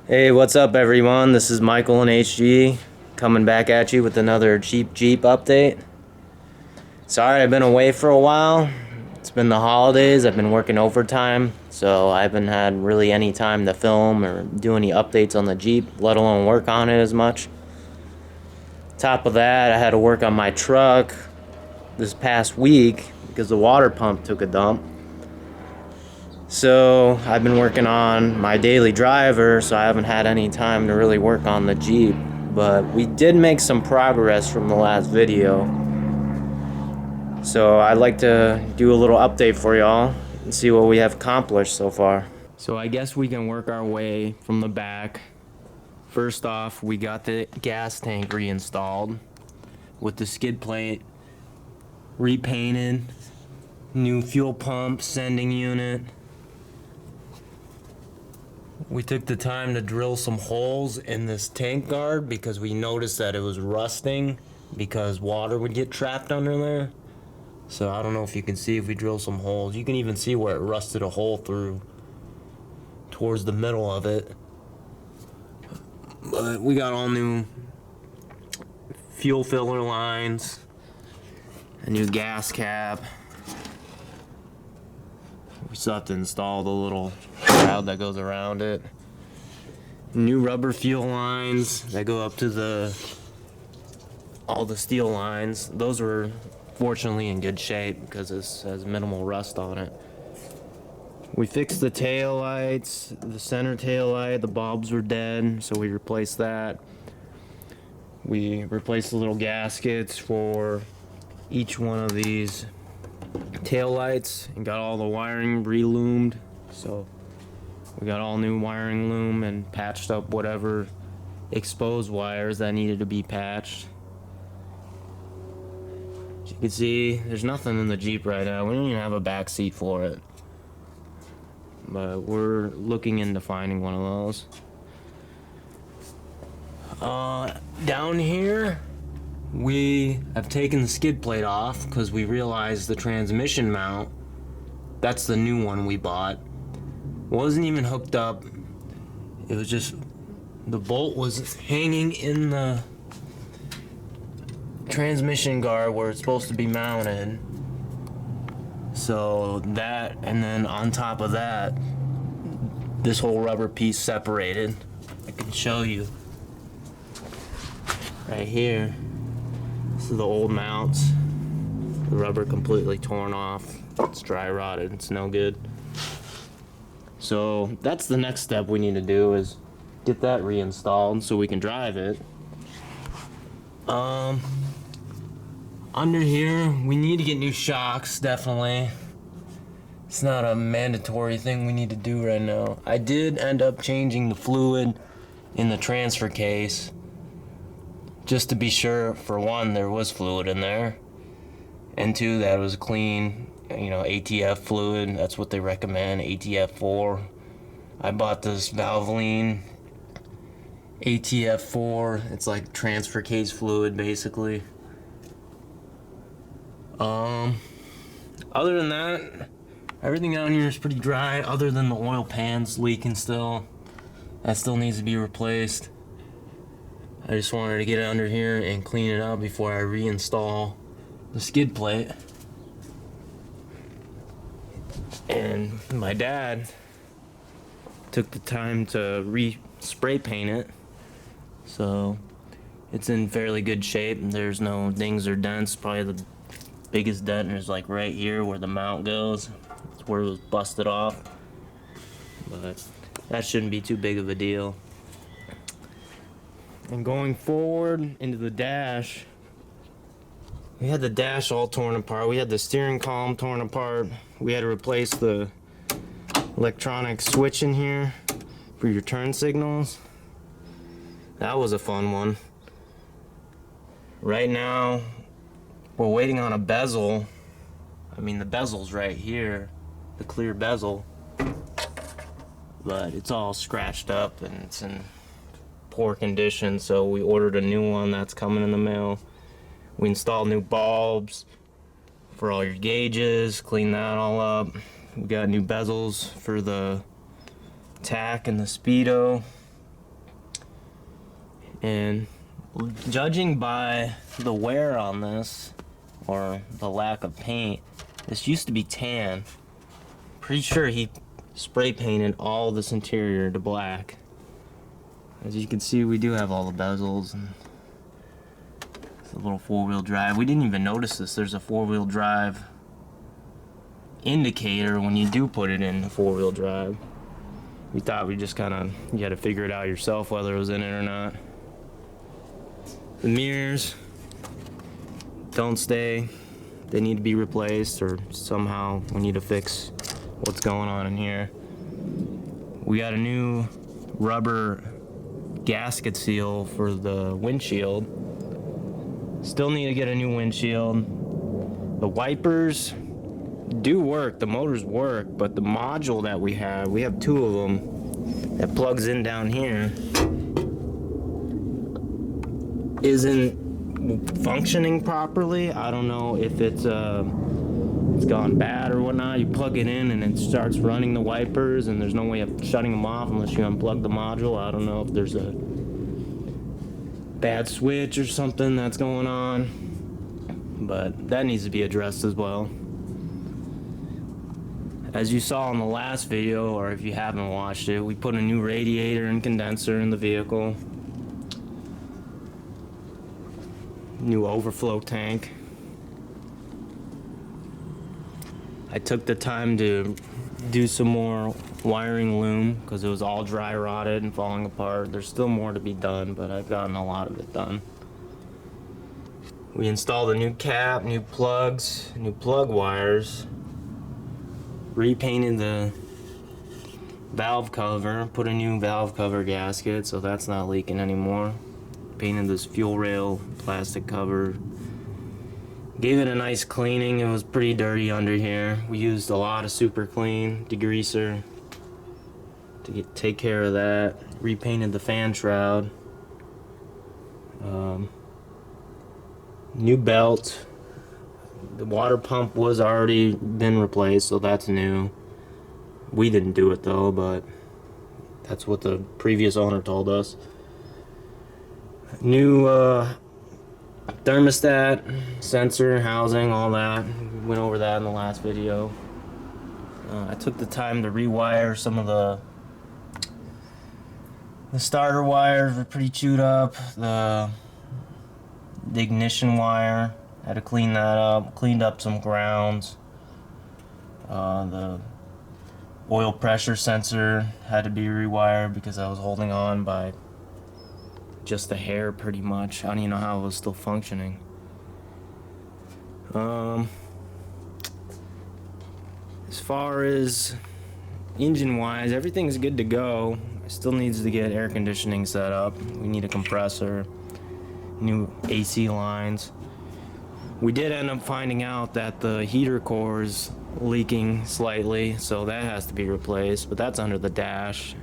Hey, what's up everyone? This is Michael and HG coming back at you with another cheap Jeep update. Sorry I've been away for a while. It's been the holidays. I've been working overtime, so I haven't had really any time to film or do any updates on the Jeep, let alone work on it as much. Top of that, I had to work on my truck this past week because the water pump took a dump. So I've been working on my daily driver, so I haven't had any time to really work on the Jeep. But we did make some progress from the last video. So I'd like to do a little update for y'all and see what we have accomplished so far. So I guess we can work our way from the back. First off, we got the gas tank reinstalled with the skid plate repainted, new fuel pump sending unit. We took the time to drill some holes in this tank guard because we noticed that it was rusting because water would get trapped under there. So I don't know if you can see if we drill some holes. You can even see where it rusted a hole through towards the middle of it. But we got all new fuel filler lines, a new gas cap. We still have to install the little shroud that goes around it. New rubber fuel lines that go up to all the steel lines. Those were fortunately in good shape because this has minimal rust on it. We fixed the tail lights, the center tail light, the bulbs were dead, so we replaced that. We replaced the little gaskets for each one of these tail lights and got all the wiring re-loomed. So we got all new wiring loom and patched up whatever exposed wires that needed to be patched. As you can see, there's nothing in the Jeep right now. We don't even have a back seat for it, but we're looking into finding one of those. Down here we have taken the skid plate off because we realized the transmission mount, that's the new one we bought, wasn't even hooked up. It was just, the bolt was hanging in the transmission guard where it's supposed to be mounted. So that, and then on top of that, this whole rubber piece separated. I can show you right here. This is the old mounts. The rubber completely torn off. It's dry rotted. It's no good. So that's the next step we need to do, is get that reinstalled so we can drive it. Under here, we need to get new shocks, definitely. It's not a mandatory thing we need to do right now. I did end up changing the fluid in the transfer case, just to be sure, for one, there was fluid in there, and two, that it was clean, you know, ATF fluid. That's what they recommend, ATF4. I bought this Valvoline ATF4. It's like transfer case fluid, basically. Other than that, everything down here is pretty dry, other than the oil pan's leaking still. That still needs to be replaced. I just wanted to get it under here and clean it up before I reinstall the skid plate. And my dad took the time to spray paint it, so it's in fairly good shape. There's no dings or dents. Probably the biggest dent is like right here where the mount goes. It's where it was busted off, but that shouldn't be too big of a deal. And going forward into the dash, we had the dash all torn apart. We had the steering column torn apart. We had to replace the electronic switch in here for your turn signals. That was a fun one. Right now, we're waiting on a bezel. I mean, the bezel's right here, the clear bezel, but it's all scratched up and it's in poor condition, so we ordered a new one that's coming in the mail. We installed new bulbs for all your gauges, clean that all up. We got new bezels for the tack and the speedo. And judging by the wear on this, or the lack of paint, this used to be tan. Pretty sure he spray painted all this interior to black. As you can see, we do have all the bezels and it's a little four-wheel drive. We didn't even notice this. There's a four-wheel drive indicator when you do put it in four-wheel drive. We thought we just kind of, you had to figure it out yourself whether it was in it or not. The mirrors don't stay. They need to be replaced, or somehow we need to fix what's going on in here. We got a new rubber gasket seal for the windshield. Still need to get a new windshield. The wipers do work, the motors work, but the module that we have two of them that plugs in down here, isn't functioning properly. I don't know if it's gone bad or whatnot. You plug it in and it starts running the wipers, and there's no way of shutting them off unless you unplug the module. I don't know if there's a bad switch or something that's going on, but that needs to be addressed as well. As you saw in the last video, or if you haven't watched it, we put a new radiator and condenser in the vehicle. New overflow tank. I took the time to do some more wiring loom because it was all dry rotted and falling apart. There's still more to be done, but I've gotten a lot of it done. We installed a new cap, new plugs, new plug wires, repainted the valve cover, put a new valve cover gasket so that's not leaking anymore. Painted this fuel rail plastic cover. Gave it a nice cleaning. It was pretty dirty under here. We used a lot of super clean degreaser to take care of that. Repainted the fan shroud. New belt. The water pump was already been replaced, so that's new. We didn't do it though, but that's what the previous owner told us. New thermostat, sensor, housing, all that. We went over that in the last video. I took the time to rewire some of the starter wires were pretty chewed up. The ignition wire, had to clean that up. Cleaned up some grounds. The oil pressure sensor had to be rewired because I was holding on by just the hair pretty much. I don't even know how it was still functioning. As far as engine wise, everything's good to go. It still needs to get air conditioning set up. We need a compressor, new AC lines. We did end up finding out that the heater core is leaking slightly, so that has to be replaced, but that's under the dash.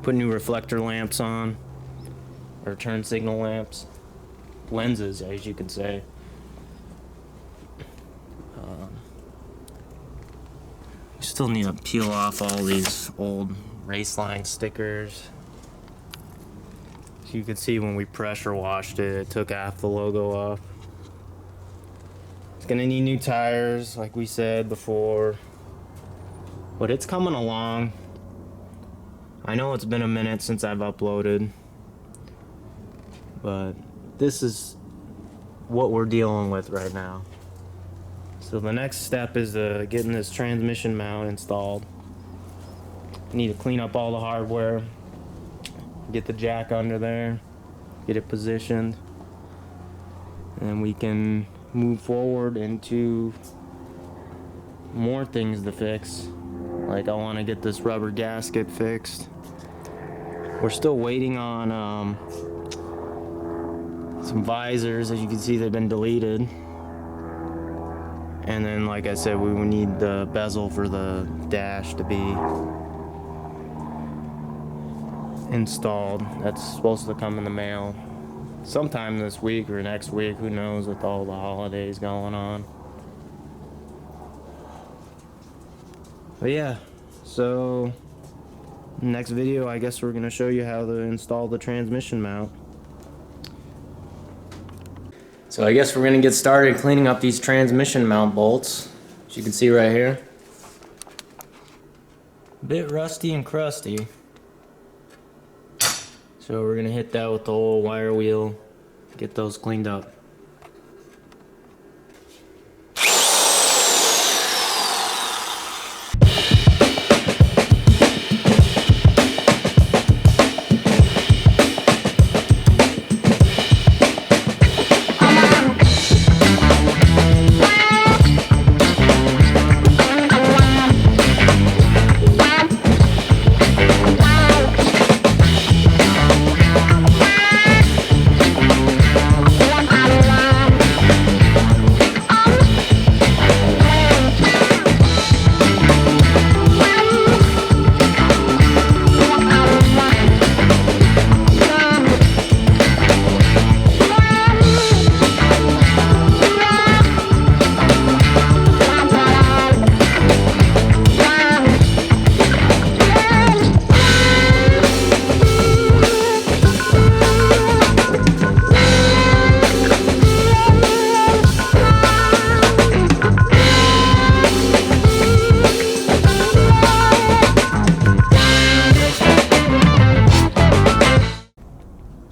Put new reflector lamps on, or turn signal lamps, lenses, as you could say. We still need to peel off all these old Raceline stickers. As you can see, when we pressure washed it, it took half the logo off. It's gonna need new tires, like we said before, but it's coming along. I know it's been a minute since I've uploaded, but this is what we're dealing with right now. So the next step is getting this transmission mount installed. Need to clean up all the hardware, get the jack under there, get it positioned, and then we can move forward into more things to fix. Like I want to get this rubber gasket fixed. We're still waiting on some visors. As you can see, they've been deleted. And then, like I said, we would need the bezel for the dash to be installed. That's supposed to come in the mail sometime this week or next week. Who knows, with all the holidays going on. But yeah, so Next video, I guess we're going to show you how to install the transmission mount. So I guess we're going to get started cleaning up these transmission mount bolts, as you can see right here. A bit rusty and crusty. So we're going to hit that with the old wire wheel, get those cleaned up.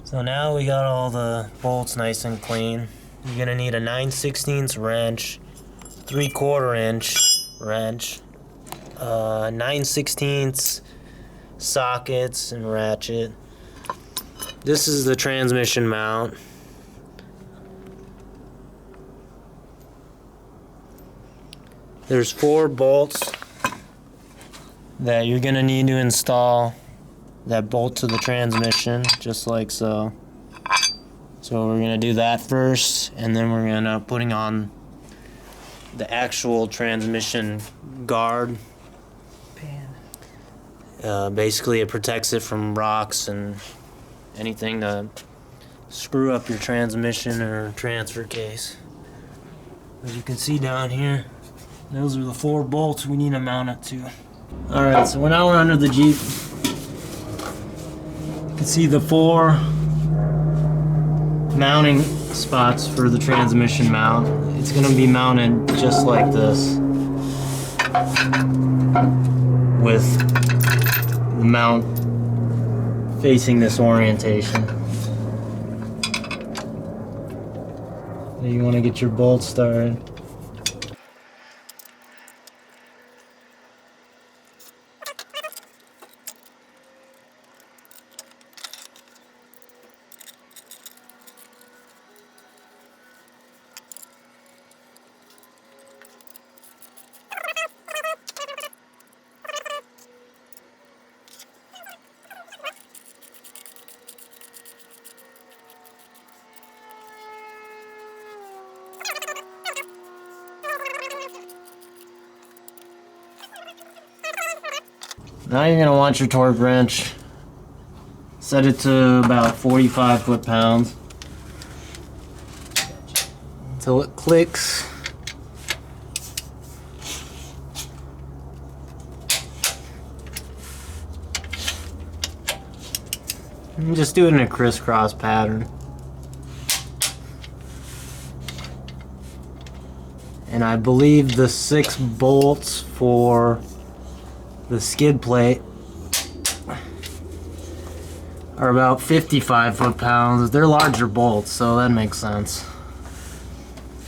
So now we got all the bolts nice and clean. You're gonna need a 9/16 wrench, 3/4 inch wrench, 9/16 sockets and ratchet. This is the transmission mount. There's 4 bolts that you're gonna need to install that bolt to the transmission, just like so. So we're gonna do that first, and then we're gonna putting on the actual transmission guard. Basically it protects it from rocks and anything to screw up your transmission or transfer case. As you can see down here, those are the 4 bolts we need to mount it to. Alright, so now we're under the Jeep. You can see the 4 mounting spots for the transmission mount. It's going to be mounted just like this, with the mount facing this orientation. So you want to get your bolts started. Now you're going to want your torque wrench. Set it to about 45 foot-pounds until it clicks. And just do it in a crisscross pattern. And I believe the 6 bolts for the skid plate are about 55 foot-pounds. They're larger bolts, so that makes sense.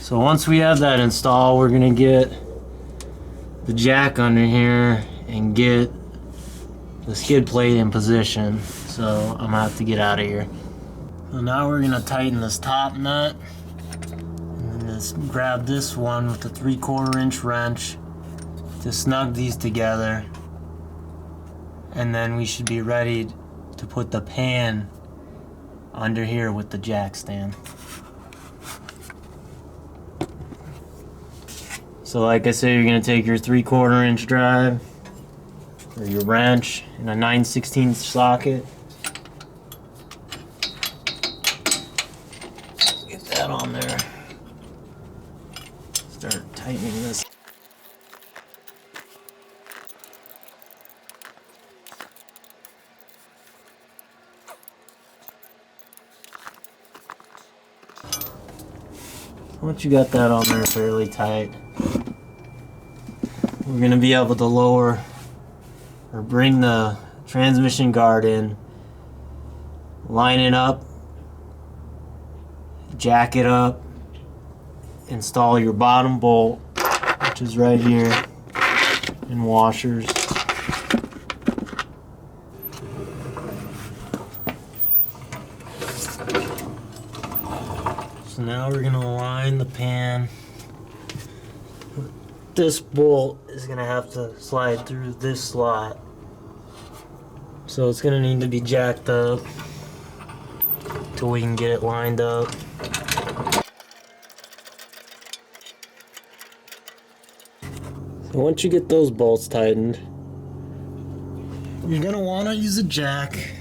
So once we have that installed, we're gonna get the jack under here and get the skid plate in position. So I'm gonna have to get out of here. So now we're gonna tighten this top nut. And just grab this one with the 3/4 inch wrench to snug these together. And then we should be ready to put the pan under here with the jack stand. So like I said, you're going to take your 3/4 inch drive or your wrench and a 9/16 socket. Get that on there. Start tightening this. Once you got that on there fairly tight, we're going to be able to lower or bring the transmission guard in, line it up, jack it up, install your bottom bolt, which is right here, and washers. So now we're going to align the pan. This bolt is going to have to slide through this slot. So it's going to need to be jacked up till we can get it lined up. So once you get those bolts tightened, you're going to want to use a jack.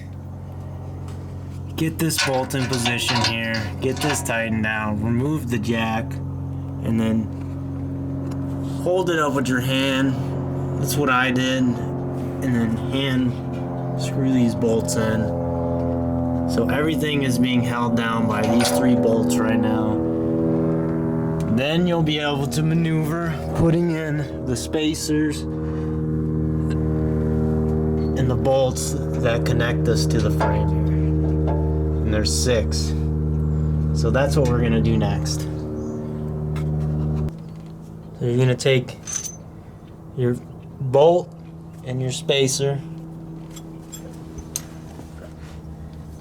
Get this bolt in position here, get this tightened down, remove the jack, and then hold it up with your hand. That's what I did. And then hand screw these bolts in. So everything is being held down by these 3 bolts right now. Then you'll be able to maneuver putting in the spacers and the bolts that connect us to the frame here. And there's 6. So that's what we're gonna do next. So you're gonna take your bolt and your spacer.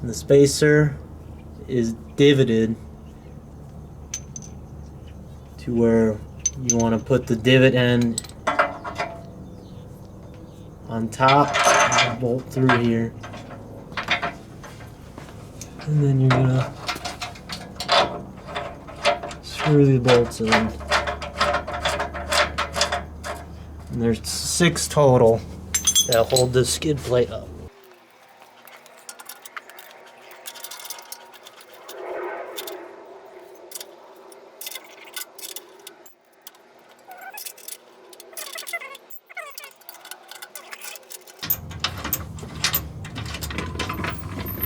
And the spacer is divoted to where you want to put the divot end on top and the bolt through here. And then you're gonna screw the bolts in. And there's 6 total that hold this skid plate up.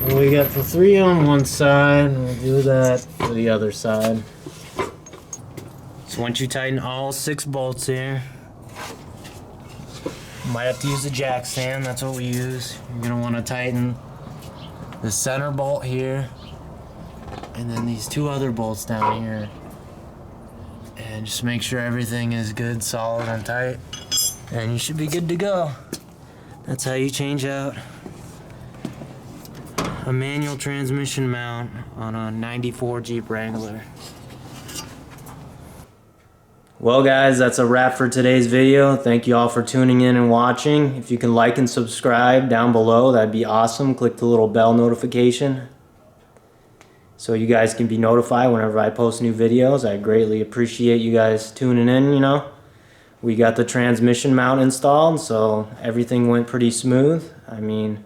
Well, we got the 3 on one side, and we'll do that for the other side. So once you tighten all 6 bolts here, you might have to use a jack stand, that's what we use. You're gonna wanna tighten the center bolt here, and then these 2 other bolts down here. And just make sure everything is good, solid, and tight, and you should be good to go. That's how you change out a manual transmission mount on a 94 Jeep Wrangler. Well guys, that's a wrap for today's video. Thank you all for tuning in and watching. If you can like and subscribe down below, that'd be awesome. Click the little bell notification so you guys can be notified whenever I post new videos. I greatly appreciate you guys tuning in, you know. We got the transmission mount installed, so everything went pretty smooth. I mean,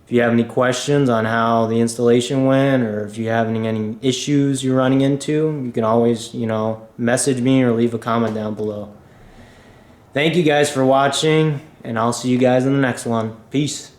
if you have any questions on how the installation went, or if you have any issues you're running into, you can always, you know, message me or leave a comment down below. Thank you guys for watching, and I'll see you guys in the next one. Peace.